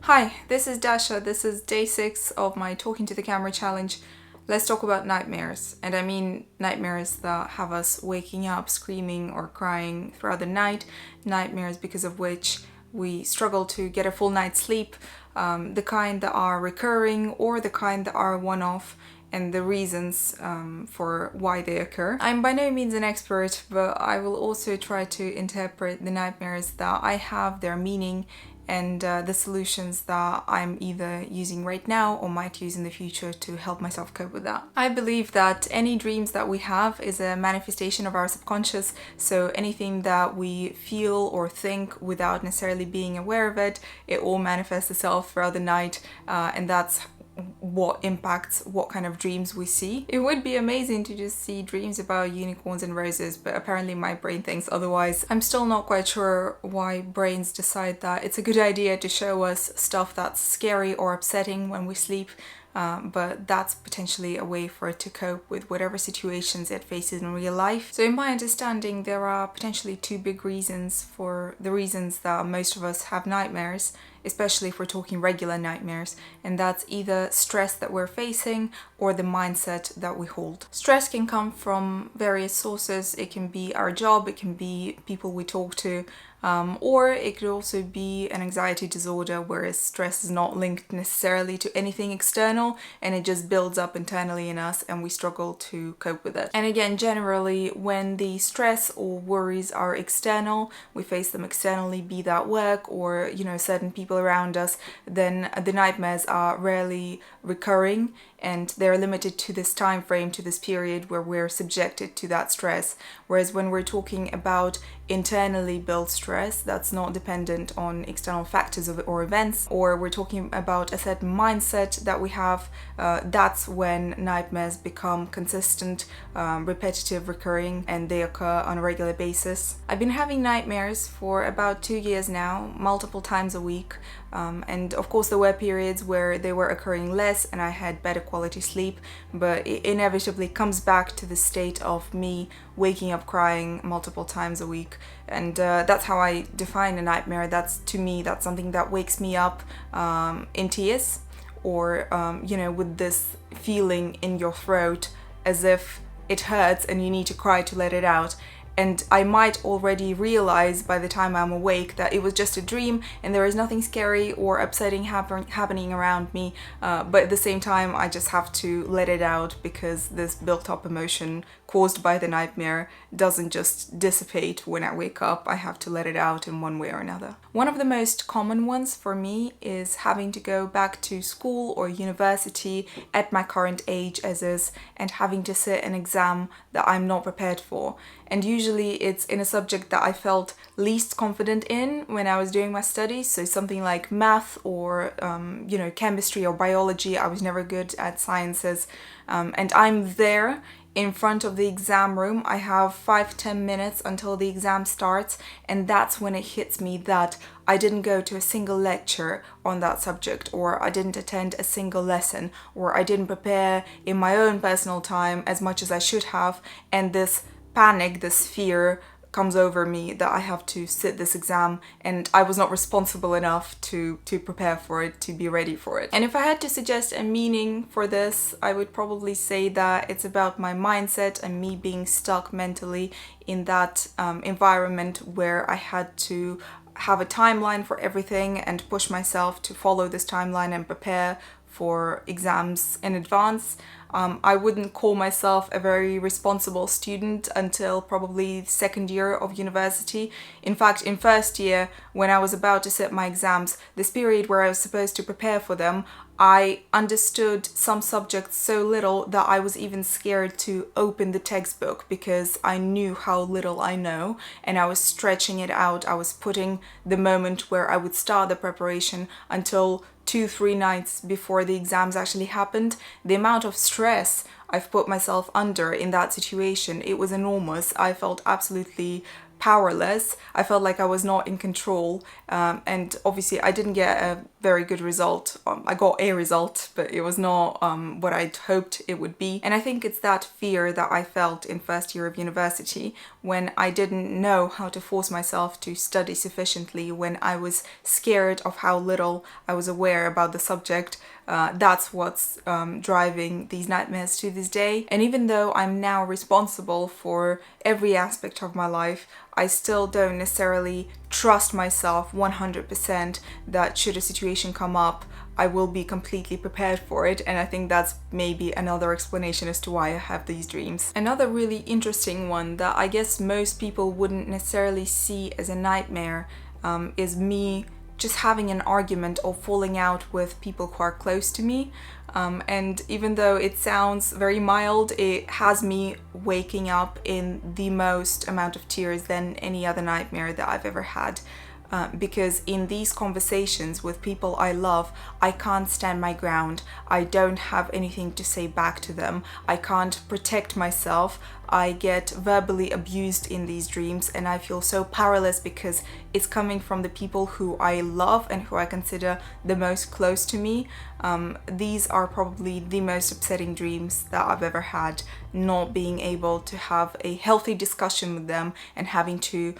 Hi, this is Dasha. This is day 6 of my Talking to the Camera challenge. Let's talk about nightmares. And I mean nightmares that have us waking up screaming or crying throughout the night, nightmares because of which we struggle to get a full night's sleep, the kind that are recurring or the kind that are one-off, and the reasons for why they occur. I'm by no means an expert, but I will also try to interpret the nightmares that I have, their meaning, and the solutions that I'm either using right now or might use in the future to help myself cope with that. I believe that any dreams that we have is a manifestation of our subconscious, so anything that we feel or think without necessarily being aware of it, it all manifests itself throughout the night, and that's what impacts what kind of dreams we see. It would be amazing to just see dreams about unicorns and roses, but apparently my brain thinks otherwise. I'm still not quite sure why brains decide that it's a good idea to show us stuff that's scary or upsetting when we sleep, but that's potentially a way for it to cope with whatever situations it faces in real life. So in my understanding, there are potentially two big reasons for the reasons that most of us have nightmares, especially if we're talking regular nightmares, and that's either stress that we're facing or the mindset that we hold. Stress can come from various sources. It can be our job, it can be people we talk to, or it could also be an anxiety disorder, whereas stress is not linked necessarily to anything external and it just builds up internally in us and we struggle to cope with it. And again, generally when the stress or worries are external, we face them externally, be that work or certain people around us, then the nightmares are rarely recurring and they're limited to this time frame, to this period where we're subjected to that stress. Whereas when we're talking about internally built stress that's not dependent on external factors or events, or we're talking about a certain mindset that we have, that's when nightmares become consistent, repetitive, recurring, and they occur on a regular basis. I've been having nightmares for about 2 years now, multiple times a week, and of course there were periods where they were occurring less and I had better quality sleep, but it inevitably comes back to the state of me waking up crying multiple times a week. And that's how I define a nightmare. To me, that's something that wakes me up in tears, or with this feeling in your throat as if it hurts and you need to cry to let it out. And I might already realize by the time I'm awake that it was just a dream and there is nothing scary or upsetting happening around me, but at the same time I just have to let it out because this built-up emotion caused by the nightmare doesn't just dissipate when I wake up. I have to let it out in one way or another. One of the most common ones for me is having to go back to school or university at my current age as is, and having to sit an exam that I'm not prepared for. And usually it's in a subject that I felt least confident in when I was doing my studies, so something like math or chemistry or biology. I was never good at sciences, and I'm there in front of the exam room. I have 5-10 minutes until the exam starts, and that's when it hits me that I didn't go to a single lecture on that subject, or I didn't attend a single lesson, or I didn't prepare in my own personal time as much as I should have, and this panic, this fear comes over me that I have to sit this exam and I was not responsible enough to prepare for it, to be ready for it. And if I had to suggest a meaning for this, I would probably say that it's about my mindset and me being stuck mentally in that environment where I had to have a timeline for everything and push myself to follow this timeline and prepare for exams in advance. I wouldn't call myself a very responsible student until probably second year of university. In fact, in first year, when I was about to sit my exams, this period where I was supposed to prepare for them, I understood some subjects so little that I was even scared to open the textbook because I knew how little I know, and I was stretching it out. I was putting the moment where I would start the preparation until 2-3 nights before the exams actually happened. The amount of stress I've put myself under in that situation, it was enormous. I felt absolutely powerless. I felt like I was not in control, and obviously I didn't get a very good result. I got a result, but it was not what I'd hoped it would be. And I think it's that fear that I felt in first year of university when I didn't know how to force myself to study sufficiently, when I was scared of how little I was aware about the subject. That's what's driving these nightmares to this day. And even though I'm now responsible for every aspect of my life, I still don't necessarily trust myself 100% that should a situation come up, I will be completely prepared for it. And I think that's maybe another explanation as to why I have these dreams. Another really interesting one that I guess most people wouldn't necessarily see as a nightmare is me just having an argument or falling out with people who are close to me. And even though it sounds very mild, it has me waking up in the most amount of tears than any other nightmare that I've ever had. Because in these conversations with people I love, I can't stand my ground. I don't have anything to say back to them. I can't protect myself. I get verbally abused in these dreams, and I feel so powerless because it's coming from the people who I love and who I consider the most close to me. These are probably the most upsetting dreams that I've ever had, not being able to have a healthy discussion with them and having to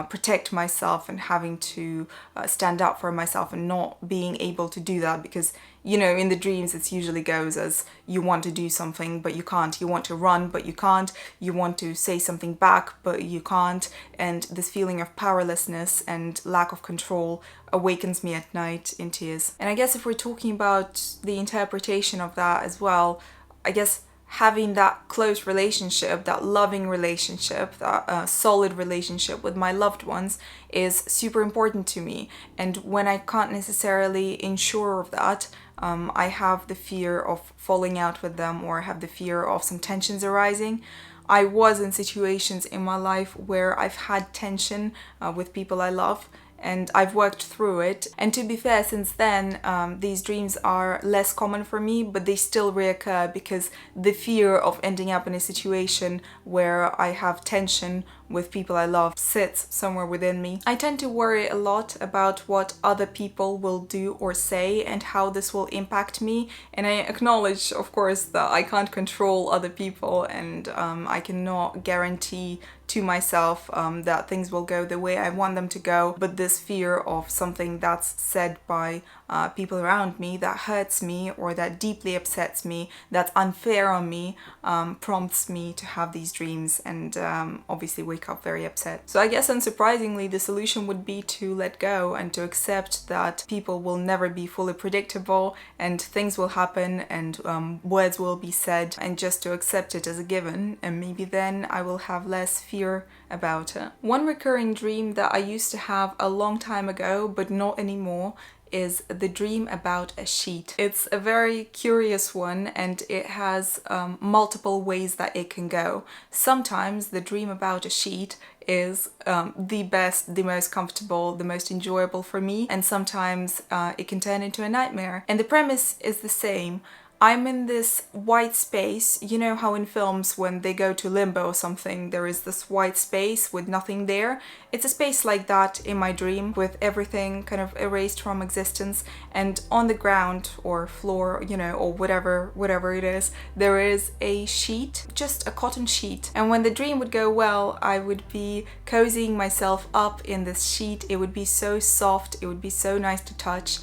protect myself and having to stand up for myself and not being able to do that because, you know, in the dreams it usually goes as you want to do something but you can't, you want to run but you can't, you want to say something back but you can't, and this feeling of powerlessness and lack of control awakens me at night in tears. And I guess if we're talking about the interpretation of that as well, I guess having that close relationship, that loving relationship, that solid relationship with my loved ones is super important to me. And when I can't necessarily ensure of that, I have the fear of falling out with them or have the fear of some tensions arising. I was in situations in my life where I've had tension with people I love, and I've worked through it. And to be fair, since then, these dreams are less common for me, but they still reoccur because the fear of ending up in a situation where I have tension with people I love sits somewhere within me. I tend to worry a lot about what other people will do or say and how this will impact me. And I acknowledge, of course, that I can't control other people, and I cannot guarantee to myself that things will go the way I want them to go. But this fear of something that's said by people around me that hurts me or that deeply upsets me, that's unfair on me, prompts me to have these dreams and obviously wake up very upset. So I guess unsurprisingly the solution would be to let go and to accept that people will never be fully predictable and things will happen and words will be said, and just to accept it as a given, and maybe then I will have less fear about it. One recurring dream that I used to have a long time ago but not anymore is the dream about a sheet. It's a very curious one and it has multiple ways that it can go. Sometimes the dream about a sheet is the best, the most comfortable, the most enjoyable for me, and sometimes it can turn into a nightmare. And the premise is the same. I'm in this white space. You know how in films when they go to limbo or something, there is this white space with nothing there? It's a space like that in my dream, with everything kind of erased from existence, and on the ground or floor, you know, or whatever it is, there is a sheet, just a cotton sheet. And when the dream would go well, I would be cozying myself up in this sheet. It would be so soft, it would be so nice to touch,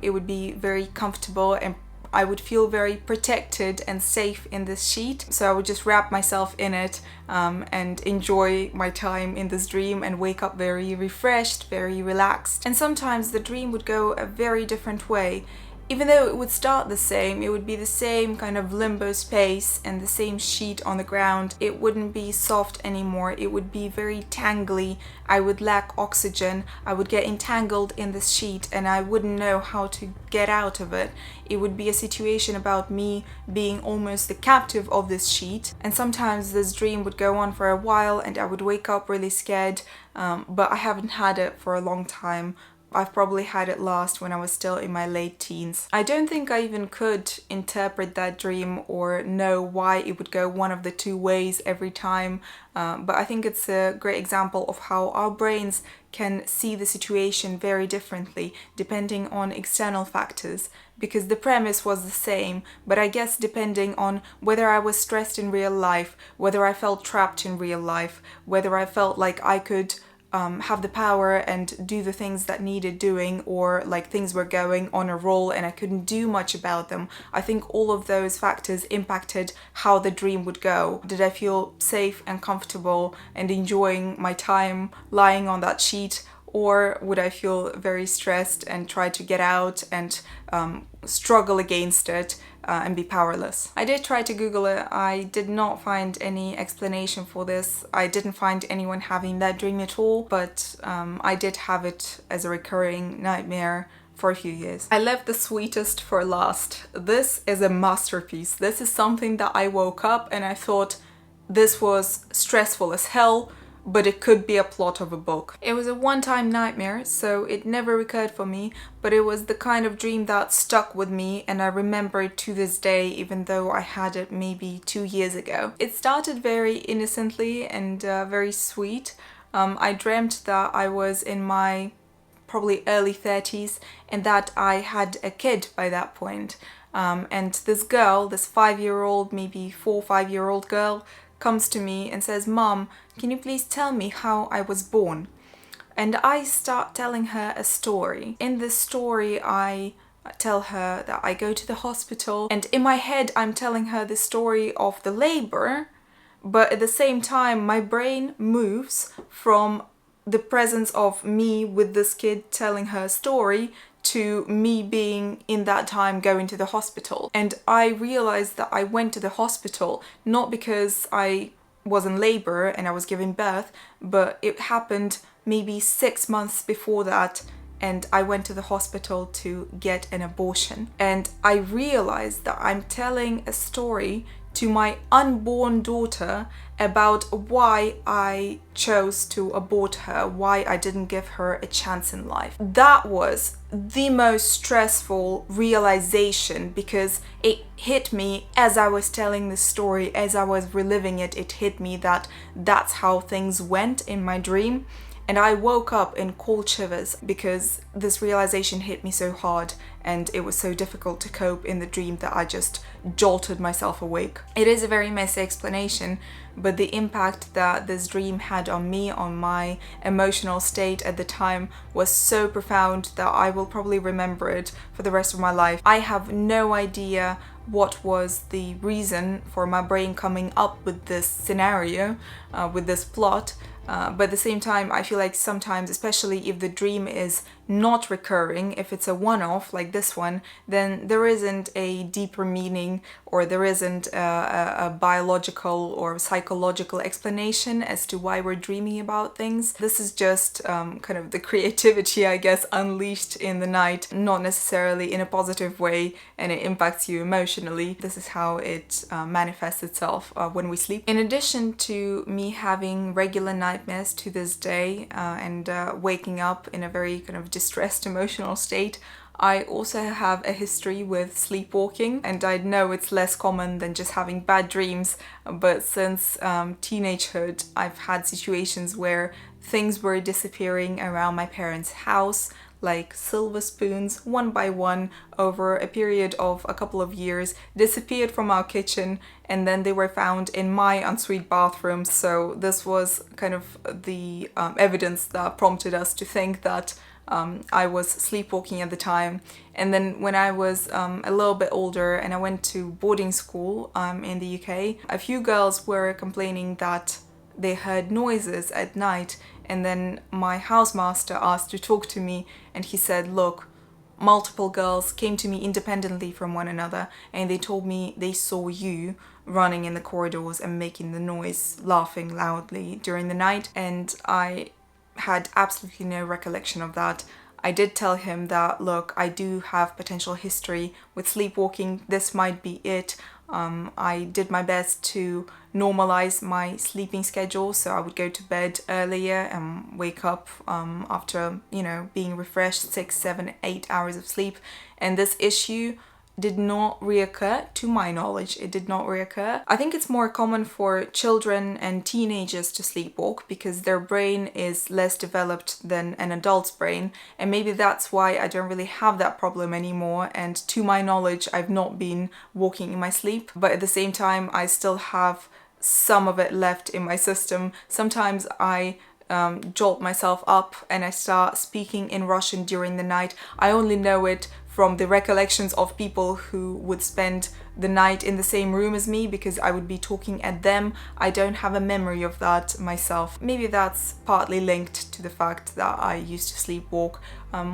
it would be very comfortable, and I would feel very protected and safe in this sheet. So I would just wrap myself in it and enjoy my time in this dream and wake up very refreshed, very relaxed. And sometimes the dream would go a very different way. Even though it would start the same, it would be the same kind of limbo space and the same sheet on the ground. It wouldn't be soft anymore. It would be very tangly. I would lack oxygen. I would get entangled in this sheet and I wouldn't know how to get out of it. It would be a situation about me being almost the captive of this sheet. And sometimes this dream would go on for a while and I would wake up really scared, but I haven't had it for a long time. I've probably had it last when I was still in my late teens. I don't think I even could interpret that dream or know why it would go one of the two ways every time, but I think it's a great example of how our brains can see the situation very differently depending on external factors, because the premise was the same, but I guess depending on whether I was stressed in real life, whether I felt trapped in real life, whether I felt like I could have the power and do the things that needed doing, or like things were going on a roll and I couldn't do much about them. I think all of those factors impacted how the dream would go. Did I feel safe and comfortable and enjoying my time lying on that sheet, or would I feel very stressed and try to get out and struggle against it and be powerless? I did try to Google it. I did not find any explanation for this. I didn't find anyone having that dream at all, but I did have it as a recurring nightmare for a few years. I left the sweetest for last. This is a masterpiece. This is something that I woke up and I thought this was stressful as hell, but it could be a plot of a book. It was a one-time nightmare, so it never recurred for me, but it was the kind of dream that stuck with me and I remember it to this day, even though I had it maybe 2 years ago. It started very innocently and very sweet. I dreamt that I was in my probably early 30s and that I had a kid by that point. And this girl, this 5-year-old, maybe 4 or 5-year-old girl, comes to me and says, "Mom, can you please tell me how I was born?" And I start telling her a story. In this story, I tell her that I go to the hospital, and in my head, I'm telling her the story of the labor, but at the same time, my brain moves from the presence of me with this kid telling her a story to me being in that time going to the hospital. And I realized that I went to the hospital not because I was in labor and I was giving birth, but it happened maybe 6 months before that, and I went to the hospital to get an abortion. And I realized that I'm telling a story to my unborn daughter about why I chose to abort her, why I didn't give her a chance in life. That was the most stressful realization, because it hit me as I was telling the story, as I was reliving it, it hit me that that's how things went in my dream. And I woke up in cold shivers because this realization hit me so hard and it was so difficult to cope in the dream that I just jolted myself awake. It is a very messy explanation, but the impact that this dream had on me, on my emotional state at the time, was so profound that I will probably remember it for the rest of my life. I have no idea what was the reason for my brain coming up with this scenario, with this plot. But at the same time, I feel like sometimes, especially if the dream is not recurring, if it's a one-off like this one, then there isn't a deeper meaning, or there isn't a biological or psychological explanation as to why we're dreaming about things. This is just kind of the creativity, I guess, unleashed in the night, not necessarily in a positive way, and it impacts you emotionally. This is how it manifests itself when we sleep. In addition to me having regular nightmares to this day and waking up in a very kind of distressed emotional state, I also have a history with sleepwalking, and I know it's less common than just having bad dreams, but since teenagehood I've had situations where things were disappearing around my parents' house, like silver spoons, one by one, over a period of a couple of years, disappeared from our kitchen, and then they were found in my ensuite bathroom. So this was kind of the evidence that prompted us to think that I was sleepwalking at the time. And then when I was a little bit older and I went to boarding school in the UK, a few girls were complaining that they heard noises at night, and then my housemaster asked to talk to me, and he said, "Look, multiple girls came to me independently from one another, and they told me they saw you running in the corridors and making the noise, laughing loudly during the night." And I had absolutely no recollection of that. I did tell him that, look, I do have potential history with sleepwalking. This might be it. I did my best to normalize my sleeping schedule, so I would go to bed earlier and wake up after, being refreshed, 6, 7, 8 hours of sleep. And this issue did not reoccur, to my knowledge. It did not reoccur. I think it's more common for children and teenagers to sleepwalk because their brain is less developed than an adult's brain, and maybe that's why I don't really have that problem anymore. And to my knowledge, I've not been walking in my sleep, but at the same time I still have some of it left in my system. Sometimes I jolt myself up and I start speaking in Russian during the night. I only know it from the recollections of people who would spend the night in the same room as me because I would be talking at them. I don't have a memory of that myself. Maybe that's partly linked to the fact that I used to sleepwalk,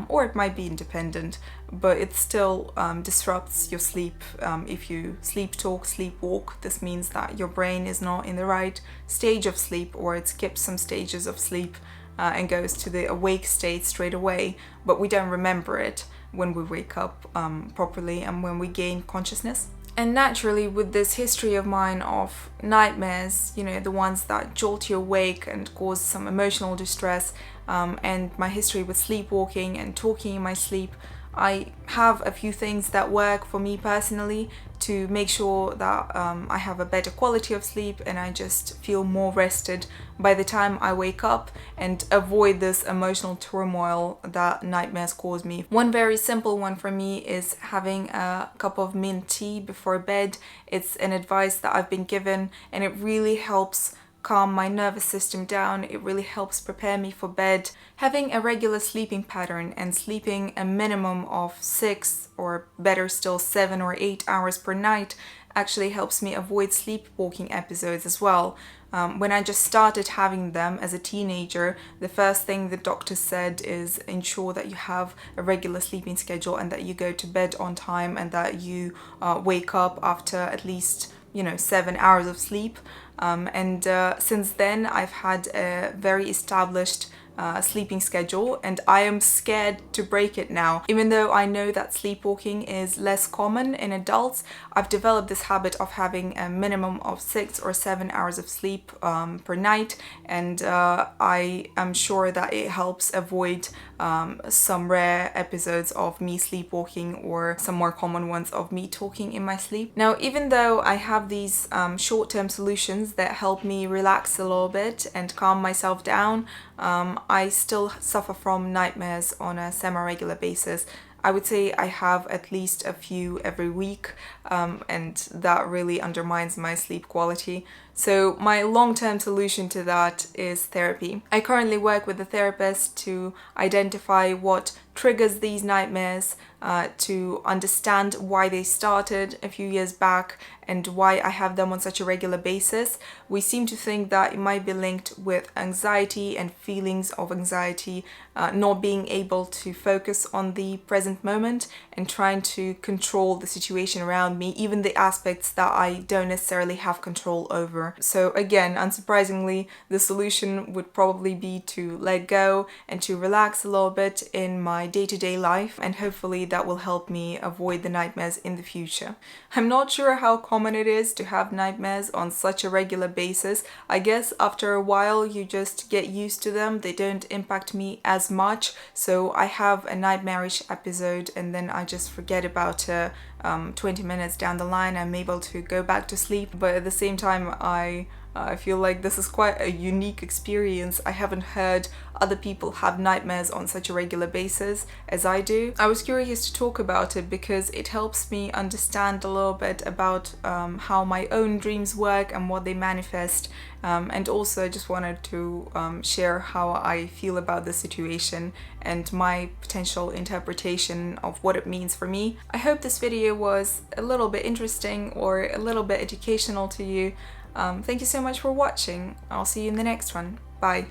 or it might be independent, but it still disrupts your sleep. If you sleep talk, sleepwalk, this means that your brain is not in the right stage of sleep, or it skips some stages of sleep and goes to the awake state straight away, but we don't remember it when we wake up properly and when we gain consciousness. And naturally, with this history of mine of nightmares, the ones that jolt you awake and cause some emotional distress, and my history with sleepwalking and talking in my sleep, I have a few things that work for me personally to make sure that I have a better quality of sleep and I just feel more rested by the time I wake up and avoid this emotional turmoil that nightmares cause me. One very simple one for me is having a cup of mint tea before bed. It's an advice that I've been given and it really helps calm my nervous system down. It really helps prepare me for bed. Having a regular sleeping pattern and sleeping a minimum of 6 or better still 7 or 8 hours per night actually helps me avoid sleepwalking episodes as well. When I just started having them as a teenager, the first thing the doctor said is ensure that you have a regular sleeping schedule and that you go to bed on time and that you wake up after at least 7 hours of sleep. And since then I've had a very established sleeping schedule and I am scared to break it now. Even though I know that sleepwalking is less common in adults, I've developed this habit of having a minimum of 6 or 7 hours of sleep per night, and I am sure that it helps avoid some rare episodes of me sleepwalking or some more common ones of me talking in my sleep. Now, even though I have these short-term solutions that help me relax a little bit and calm myself down, I still suffer from nightmares on a semi-regular basis. I would say I have at least a few every week, and that really undermines my sleep quality. So my long-term solution to that is therapy. I currently work with a therapist to identify what triggers these nightmares, to understand why they started a few years back and why I have them on such a regular basis. We seem to think that it might be linked with anxiety and feelings of anxiety, not being able to focus on the present moment and trying to control the situation around me, even the aspects that I don't necessarily have control over. So again, unsurprisingly, the solution would probably be to let go and to relax a little bit in my day-to-day life, and hopefully that will help me avoid the nightmares in the future. I'm not sure how common it is to have nightmares on such a regular basis. I guess after a while you just get used to them. They don't impact me as much, so I have a nightmarish episode and then I just forget about it. 20 minutes down the line I'm able to go back to sleep, but at the same time I feel like this is quite a unique experience. I haven't heard other people have nightmares on such a regular basis as I do. I was curious to talk about it because it helps me understand a little bit about how my own dreams work and what they manifest, and also I just wanted to share how I feel about the situation and my potential interpretation of what it means for me. I hope this video was a little bit interesting or a little bit educational to you. Thank you so much for watching. I'll see you in the next one. Bye.